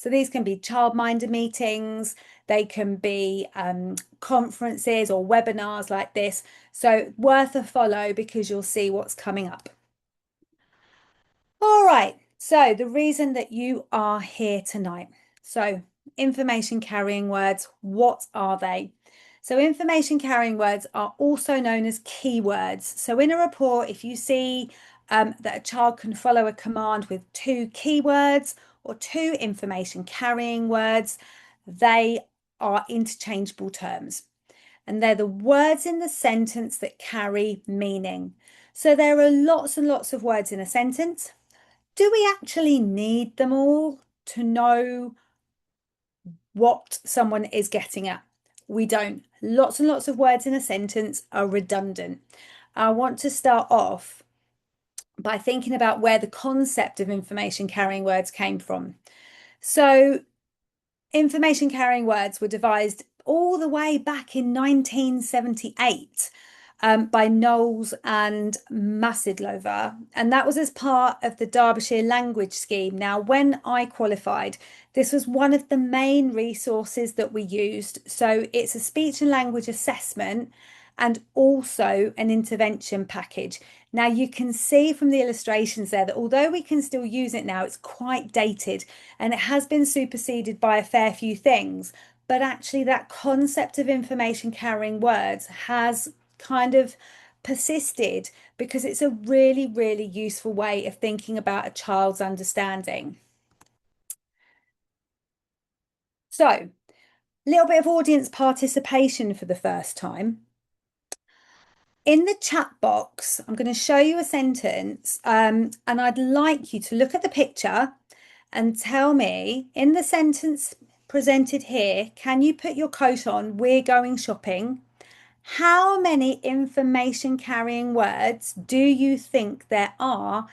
So these can be childminder meetings, they can be conferences or webinars like this. So worth a follow because you'll see what's coming up. All right, so the reason that you are here tonight. So information carrying words, what are they? So information carrying words are also known as keywords. So in a report, if you see that a child can follow a command with 2 keywords or 2 information carrying words, they are interchangeable terms. And they're the words in the sentence that carry meaning. So there are lots and lots of words in a sentence. Do we actually need them all to know what someone is getting at? We don't. Lots and lots of words in a sentence are redundant. I want to start off by thinking about where the concept of information carrying words came from. So information carrying words were devised all the way back in 1978 by Knowles and Massidlover, and that was as part of the Derbyshire Language Scheme. Now, when I qualified, this was one of the main resources that we used. So it's a speech and language assessment and also an intervention package. Now, you can see from the illustrations there that although we can still use it now, it's quite dated and it has been superseded by a fair few things. But actually, that concept of information carrying words has kind of persisted because it's a really, really useful way of thinking about a child's understanding. So, a little bit of audience participation for the first time. In the chat box, I'm going to show you a sentence, and I'd like you to look at the picture and tell me, in the sentence presented here, can you put your coat on? We're going shopping. How many information carrying words do you think there are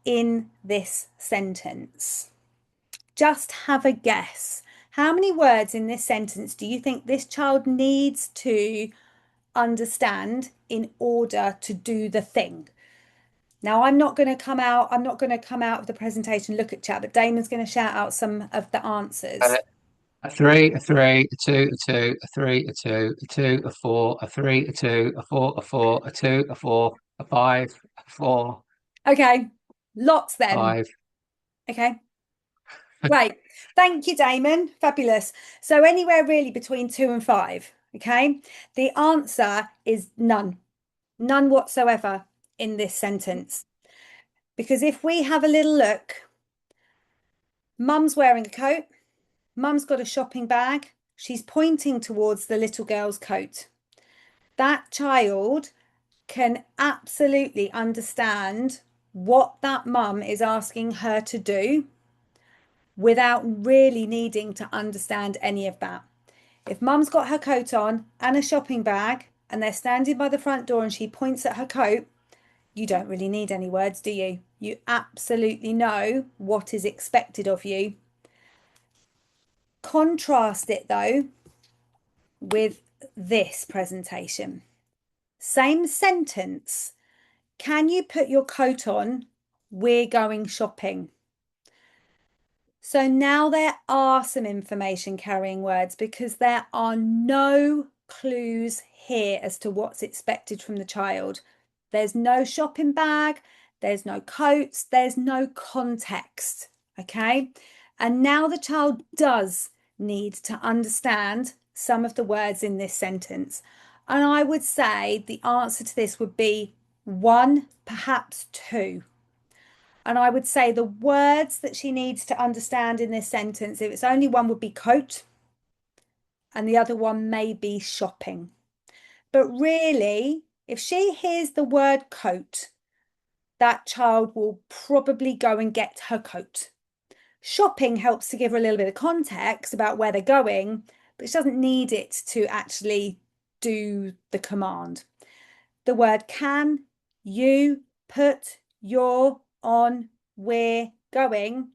in this sentence? Just have a guess. How many words in this sentence do you think this child needs to understand in order to do the thing? Now, I'm not going to come out of the presentation, look at chat, but Damon's going to shout out some of the answers. A 3, a 3, a 2, a 2, a 3, a 2, a 2, a 4, a 3, a 2, a 4, a 4, a 2, a 4, a 5, a 4, Okay, lots then. 5. Okay, great. Thank you, Damon. Fabulous. So anywhere really between 2 and 5. Okay, the answer is none, none whatsoever in this sentence. Because if we have a little look, mum's wearing a coat, mum's got a shopping bag, she's pointing towards the little girl's coat. That child can absolutely understand what that mum is asking her to do without really needing to understand any of that. If mum's got her coat on and a shopping bag and they're standing by the front door and she points at her coat, you don't really need any words, do you? You absolutely know what is expected of you. Contrast it though with this presentation. Same sentence. Can you put your coat on? We're going shopping. So now there are some information carrying words because there are no clues here as to what's expected from the child. There's no shopping bag, there's no coats, there's no context, okay? And now the child does need to understand some of the words in this sentence. And I would say the answer to this would be 1, perhaps 2. And I would say the words that she needs to understand in this sentence, if it's only one, would be coat, and the other one may be shopping. But really, if she hears the word coat, that child will probably go and get her coat. Shopping helps to give her a little bit of context about where they're going, but she doesn't need it to actually do the command. The word can, you, put, your, on, we're going.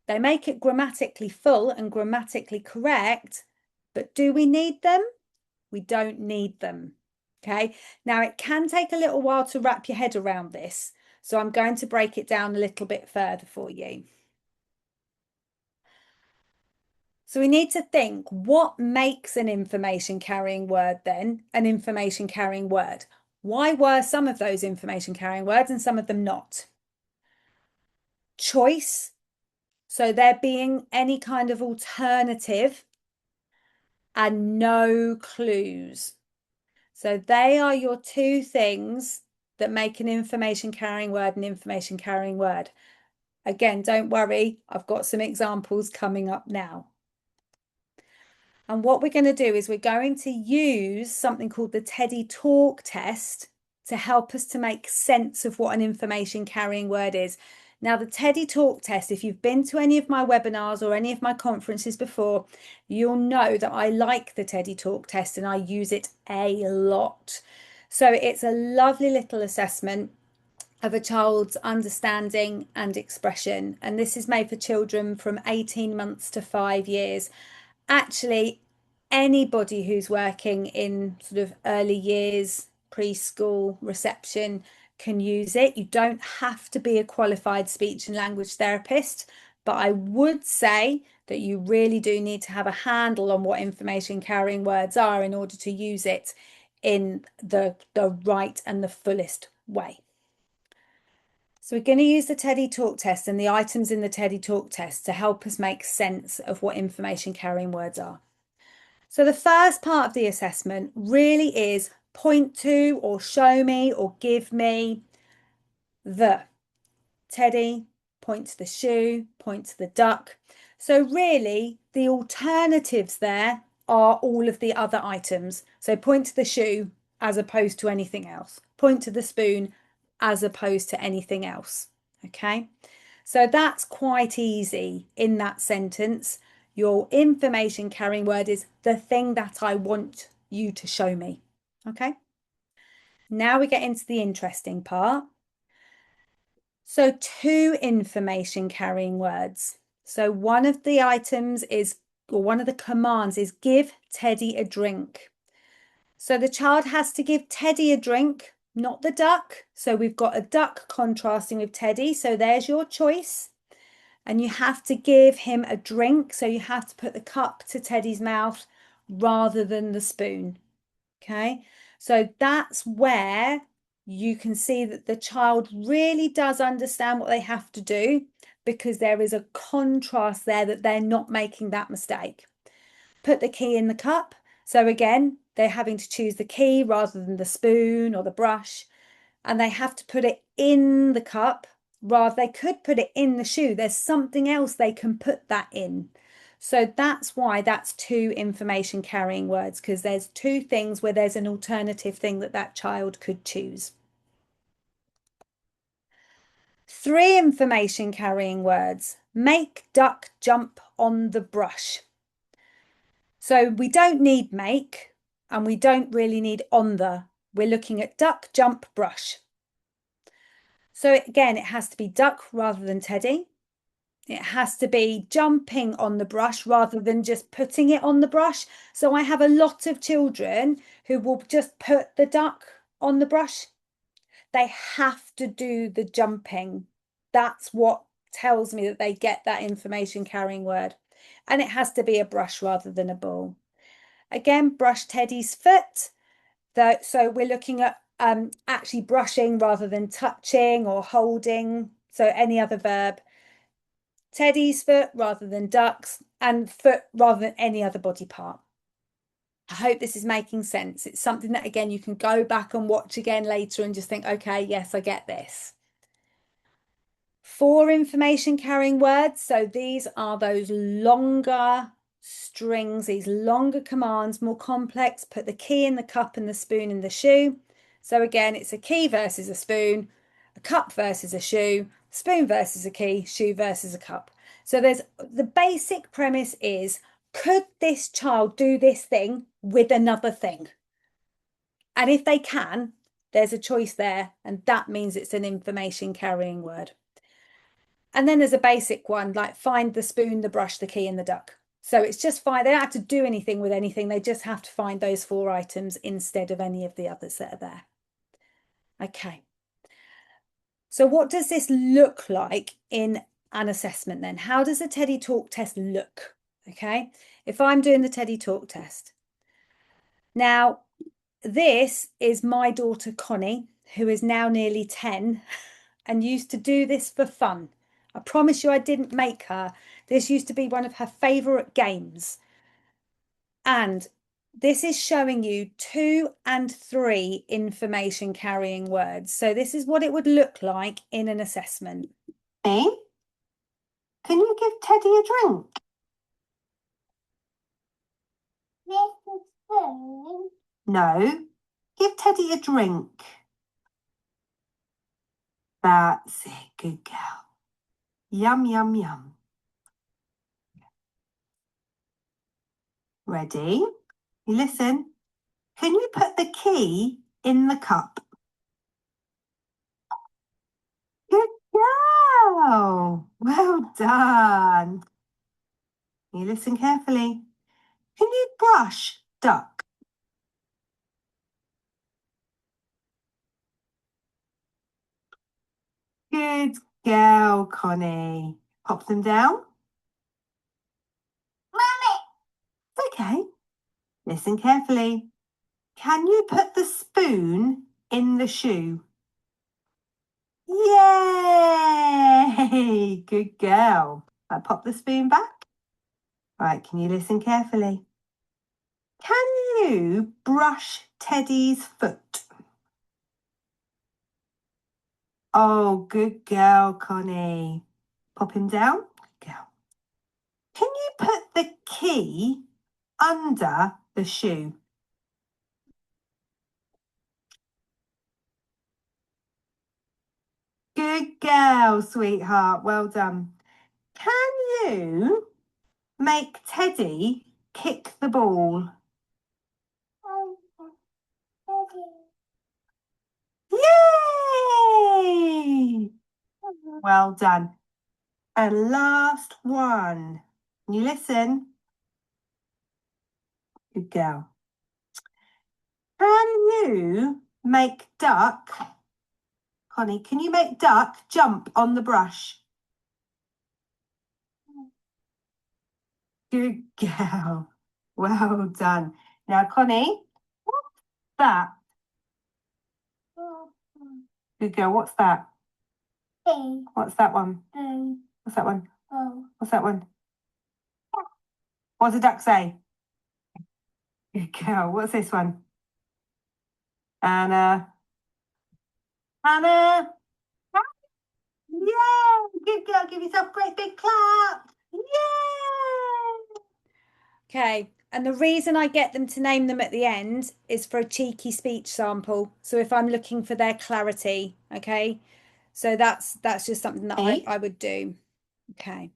They make it grammatically full and grammatically correct, but do we need them? We don't need them. Okay, now it can take a little while to wrap your head around this, so I'm going to break it down a little bit further for you. So we need to think, what makes an information carrying word then an information carrying word? Why were some of those information carrying words and some of them not? Choice. So there being any kind of alternative and no clues. So they are your two things that make an information carrying word an information carrying word. Again, don't worry, I've got some examples coming up now. And what we're going to do is we're going to use something called the Teddy Talk test to help us to make sense of what an information carrying word is. Now, the Teddy Talk test, if you've been to any of my webinars or any of my conferences before, you'll know that I like the Teddy Talk test and I use it a lot. So it's a lovely little assessment of a child's understanding and expression. And this is made for children from 18 months to 5 years. Actually, anybody who's working in sort of early years, preschool, reception can use it. You don't have to be a qualified speech and language therapist, but I would say that you really do need to have a handle on what information carrying words are in order to use it in the right and the fullest way. So we're going to use the Teddy Talk test and the items in the Teddy Talk test to help us make sense of what information carrying words are. So the first part of the assessment really is point to or show me or give me the. Teddy, point to the shoe, point to the duck. So really the alternatives there are all of the other items. So point to the shoe as opposed to anything else. Point to the spoon as opposed to anything else. Okay, so that's quite easy in that sentence. Your information carrying word is the thing that I want you to show me. Okay, now we get into the interesting part. So two information carrying words. So one of the items is, or one of the commands is give Teddy a drink. So the child has to give Teddy a drink, not the duck. So we've got a duck contrasting with Teddy. So there's your choice. And you have to give him a drink. So you have to put the cup to Teddy's mouth rather than the spoon. Okay, so that's where you can see that the child really does understand what they have to do, because there is a contrast there that they're not making that mistake. Put the key in the cup. So again, they're having to choose the key rather than the spoon or the brush, and they have to put it in the cup. Rather, they could put it in the shoe. There's something else they can put that in. So that's why that's two information carrying words, because there's two things where there's an alternative thing that that child could choose. Three information carrying words. Make duck jump on the brush. So we don't need make and we don't really need on the. We're looking at duck, jump, brush. So again, it has to be duck rather than Teddy. It has to be jumping on the brush rather than just putting it on the brush. So I have a lot of children who will just put the duck on the brush. They have to do the jumping. That's what tells me that they get that information carrying word. And it has to be a brush rather than a ball. Again, brush Teddy's foot. So we're looking at actually brushing rather than touching or holding. So any other verb. Teddy's foot rather than ducks, and foot rather than any other body part. I hope this is making sense. It's something that, again, you can go back and watch again later and just think, okay, yes, I get this. 4 information carrying words. So these are those longer strings, these longer commands, more complex. Put the key in the cup and the spoon in the shoe. So again, it's a key versus a spoon, a cup versus a shoe, spoon versus a key, shoe versus a cup. So there's the basic premise is, could this child do this thing with another thing? And if they can, there's a choice there, and that means it's an information carrying word. And then there's a basic one, like find the spoon, the brush, the key, and the duck. So it's just fine. They don't have to do anything with anything. They just have to find those 4 items instead of any of the others that are there. Okay. So what does this look like in an assessment then? How does a Teddy Talk test look? Okay, if I'm doing the Teddy Talk test. Now, this is my daughter Connie, who is now nearly 10 and used to do this for fun. I promise you I didn't make her. This used to be one of her favourite games. And this is showing you 2 and 3 information carrying words. So this is what it would look like in an assessment. Hey, can you give Teddy a drink? No, give Teddy a drink. That's it, good girl. Yum, yum, yum. Ready? You listen. Can you put the key in the cup? Good girl. Well done. You listen carefully. Can you brush duck? Good girl, Connie. Pop them down. Mummy. It's okay. Listen carefully. Can you put the spoon in the shoe? Yay! Good girl. I pop the spoon back. Right, can you listen carefully? Can you brush Teddy's foot? Oh, good girl, Connie. Pop him down. Good girl. Can you put the key under the shoe? Good girl, sweetheart. Well done. Can you make Teddy kick the ball? Yay! Well done. And last one. Can you listen? Good girl. Can you make Duck, Connie, can you make Duck jump on the brush? Good girl. Well done. Now, Connie, what's that? Good girl. What's that? What's that one? What's that one? What's that one? What does a duck say? Good girl. What's this one? Anna. Anna. Yay! Good girl. Give yourself a great big clap. Yay! Okay, and the reason I get them to name them at the end is for a cheeky speech sample. So if I'm looking for their clarity, okay? So that's just something that I would do. Okay.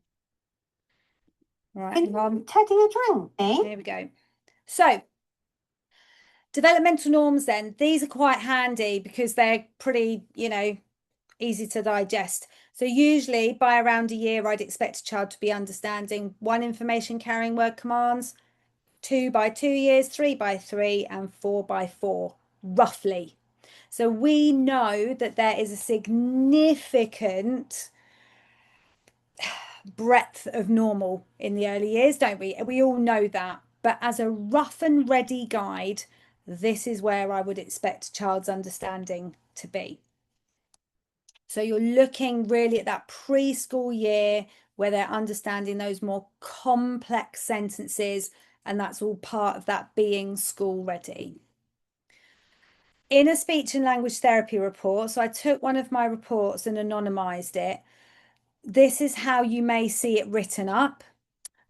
Right, Teddy a drink, eh? Here we go. So developmental norms then, these are quite handy because they're pretty, easy to digest. So usually by around a year, I'd expect a child to be understanding 1 information carrying word commands, 2 by 2 years, 3 by 3, and 4 by 4, roughly. So we know that there is a significant breadth of normal in the early years, don't we? We all know that. But as a rough and ready guide, this is where I would expect a child's understanding to be. So you're looking really at that preschool year where they're understanding those more complex sentences, and that's all part of that being school ready. In a speech and language therapy report, so I took one of my reports and anonymized it. This is how you may see it written up.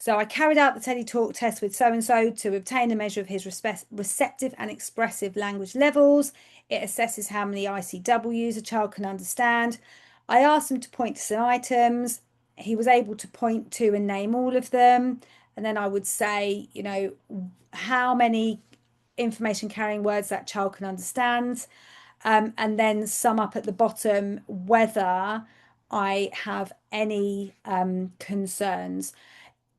So I carried out the Teddy Talk test with so-and-so to obtain a measure of his receptive and expressive language levels. It assesses how many ICWs a child can understand. I asked him to point to some items. He was able to point to and name all of them. And then I would say, how many information carrying words that child can understand. And then sum up at the bottom whether I have any concerns.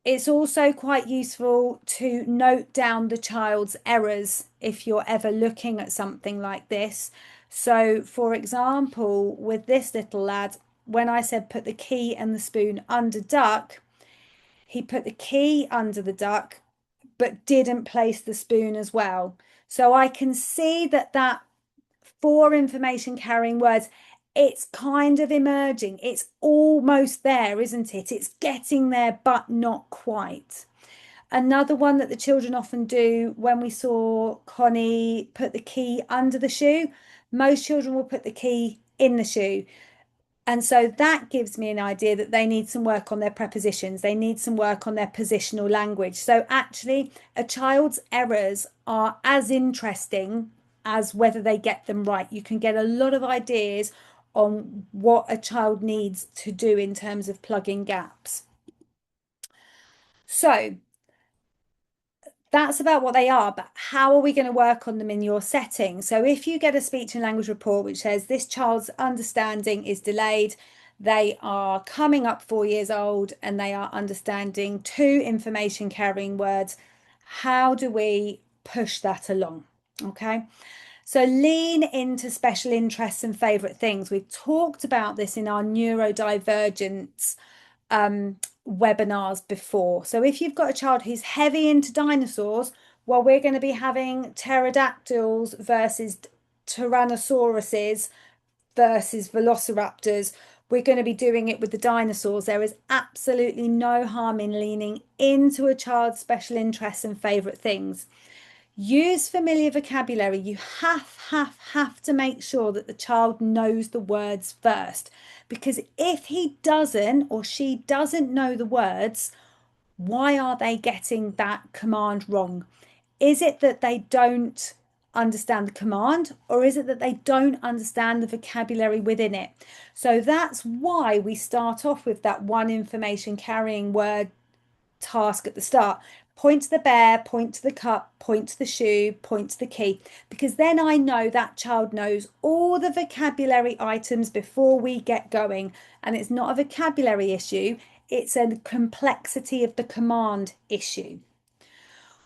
It's also quite useful to note down the child's errors if you're ever looking at something like this. So, for example, with this little lad, when I said put the key and the spoon under duck, he put the key under the duck, but didn't place the spoon as well. So I can see that 4 information carrying words, it's kind of emerging. It's almost there, isn't it? It's getting there, but not quite. Another one that the children often do, when we saw Connie put the key under the shoe, most children will put the key in the shoe. And so that gives me an idea that they need some work on their prepositions. They need some work on their positional language. So actually, a child's errors are as interesting as whether they get them right. You can get a lot of ideas on what a child needs to do in terms of plugging gaps. So that's about what they are, but how are we going to work on them in your setting? So if you get a speech and language report which says this child's understanding is delayed, they are coming up 4 years old and they are understanding 2 information carrying words, how do we push that along? Okay, so lean into special interests and favorite things. We've talked about this in our neurodivergence webinars before. So if you've got a child who's heavy into dinosaurs, well, we're going to be having pterodactyls versus tyrannosauruses versus velociraptors. We're going to be doing it with the dinosaurs. There is absolutely no harm in leaning into a child's special interests and favorite things. Use familiar vocabulary. You have to make sure that the child knows the words first, because if he doesn't or she doesn't know the words, why are they getting that command wrong? Is it that they don't understand the command, or is it that they don't understand the vocabulary within it? So that's why we start off with that 1 information carrying word task at the start. Point to the bear, point to the cup, point to the shoe, point to the key, because then I know that child knows all the vocabulary items before we get going. And it's not a vocabulary issue, it's a complexity of the command issue.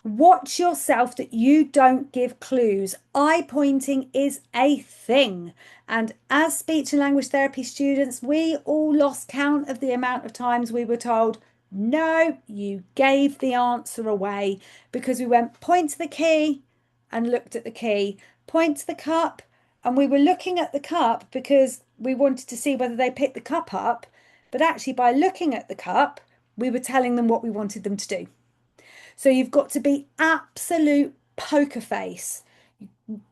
Watch yourself that you don't give clues. Eye pointing is a thing. And as speech and language therapy students, we all lost count of the amount of times we were told, no, you gave the answer away, because we went point to the key and looked at the key, point to the cup, and we were looking at the cup because we wanted to see whether they picked the cup up. But actually, by looking at the cup, we were telling them what we wanted them to do. So you've got to be absolute poker face.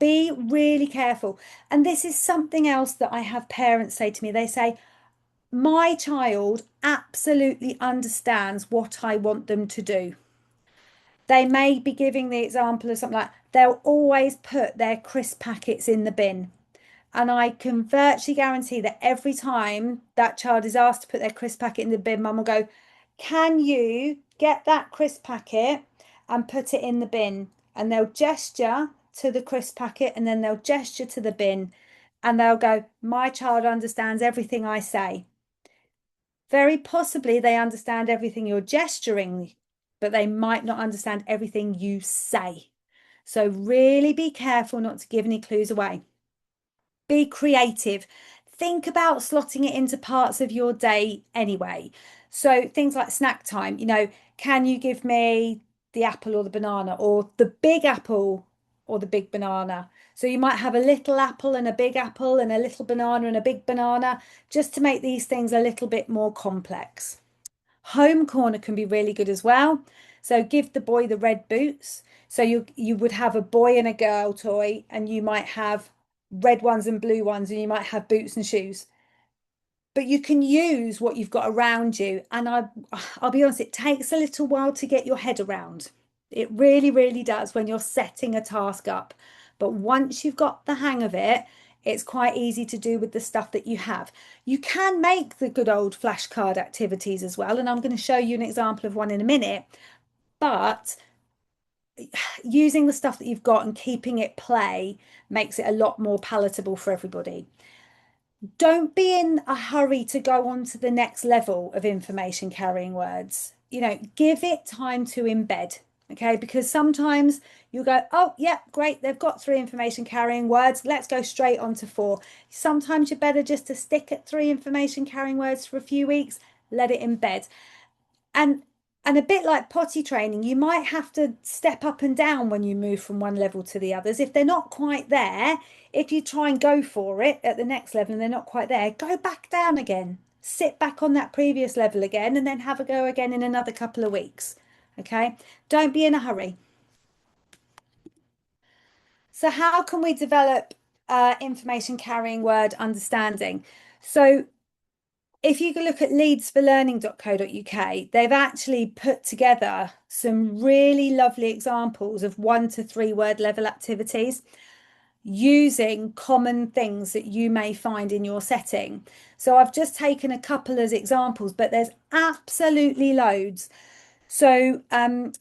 Be really careful. And this is something else that I have parents say to me. They say, my child absolutely understands what I want them to do. They may be giving the example of something like, they'll always put their crisp packets in the bin. And I can virtually guarantee that every time that child is asked to put their crisp packet in the bin, mum will go, can you get that crisp packet and put it in the bin? And they'll gesture to the crisp packet and then they'll gesture to the bin and they'll go, my child understands everything I say. Very possibly they understand everything you're gesturing, but they might not understand everything you say. So really be careful not to give any clues away. Be creative. Think about slotting it into parts of your day anyway. So things like snack time, can you give me the apple or the banana, or the big apple or the big banana? So you might have a little apple and a big apple and a little banana and a big banana, just to make these things a little bit more complex. Home corner can be really good as well. So give the boy the red boots. So you would have a boy and a girl toy, and you might have red ones and blue ones, and you might have boots and shoes. But you can use what you've got around you. And I'll be honest, it takes a little while to get your head around. It really, really does when you're setting a task up. But once you've got the hang of it, it's quite easy to do with the stuff that you have. You can make the good old flashcard activities as well. And I'm going to show you an example of one in a minute. But using the stuff that you've got and keeping it play makes it a lot more palatable for everybody. Don't be in a hurry to go on to the next level of information carrying words. Give it time to embed. Okay, because sometimes you go, oh, yeah, great, they've got 3 information carrying words. Let's go straight on to 4. Sometimes you're better just to stick at 3 information carrying words for a few weeks, let it embed. And And a bit like potty training, you might have to step up and down when you move from one level to the others. If they're not quite there, if you try and go for it at the next level and they're not quite there, go back down again. Sit back on that previous level again and then have a go again in another couple of weeks. Okay? Don't be in a hurry. So how can we develop information carrying word understanding? So if you can look at leadsforlearning.co.uk, they've actually put together some really lovely examples of 1 to 3 word level activities using common things that you may find in your setting. So I've just taken a couple as examples, but there's absolutely loads. So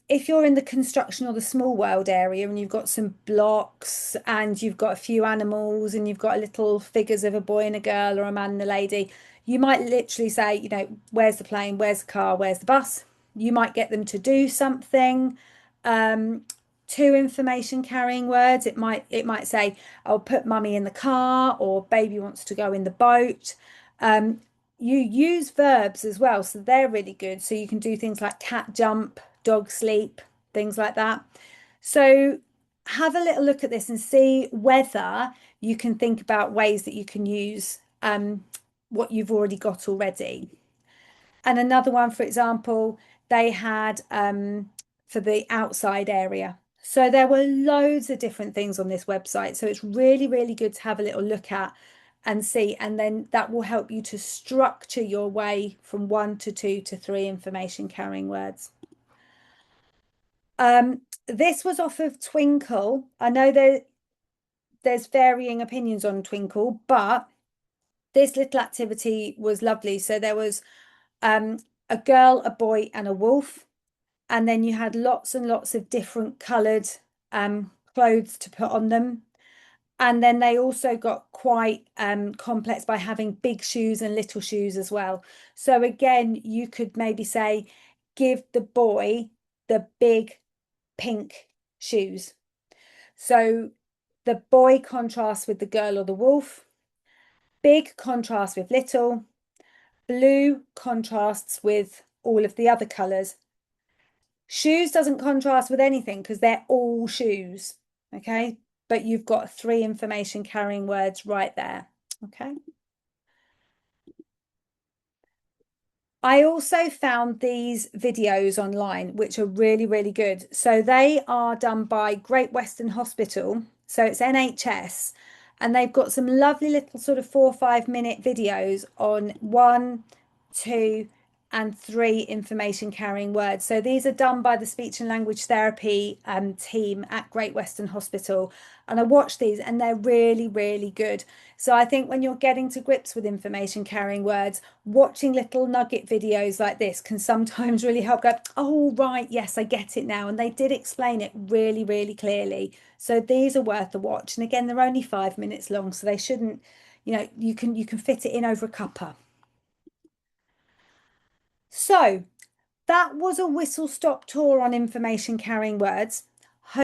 if you're in the construction or the small world area and you've got some blocks and you've got a few animals and you've got little figures of a boy and a girl or a man and a lady, you might literally say, you know, where's the plane, where's the car, where's the bus? You might get them to do something. 2 information carrying words. It might say, I'll put mummy in the car, or baby wants to go in the boat. You use verbs as well, so they're really good. So you can do things like cat jump, dog sleep, things like that. So have a little look at this and see whether you can think about ways that you can use what you've already got already. And another one, for example, they had for the outside area. So there were loads of different things on this website. So it's really, really good to have a little look at and see. And then that will help you to structure your way from 1 to 2 to 3 information carrying words. This was off of Twinkle. I know there's varying opinions on Twinkle, but this little activity was lovely. So there was a girl, a boy, and a wolf. And then you had lots and lots of different coloured clothes to put on them. And then they also got quite complex by having big shoes and little shoes as well. So again, you could maybe say, give the boy the big pink shoes. So the boy contrasts with the girl or the wolf. Big contrasts with little. Blue contrasts with all of the other colours. Shoes doesn't contrast with anything because they're all shoes, okay? But you've got 3 information carrying words right there, okay? I also found these videos online, which are really, really good. So they are done by Great Western Hospital. So it's NHS. And they've got some lovely little sort of 4 or 5 minute videos on 1, 2, and 3 information carrying words. So these are done by the speech and language therapy team at Great Western Hospital. And I watched these and they're really, really good. So I think when you're getting to grips with information carrying words, watching little nugget videos like this can sometimes really help go, oh, right, yes, I get it now. And they did explain it really, really clearly. So these are worth a watch. And again, they're only 5 minutes long, so they shouldn't, you know, you can fit it in over a cuppa. So that was a whistle-stop tour on information carrying words.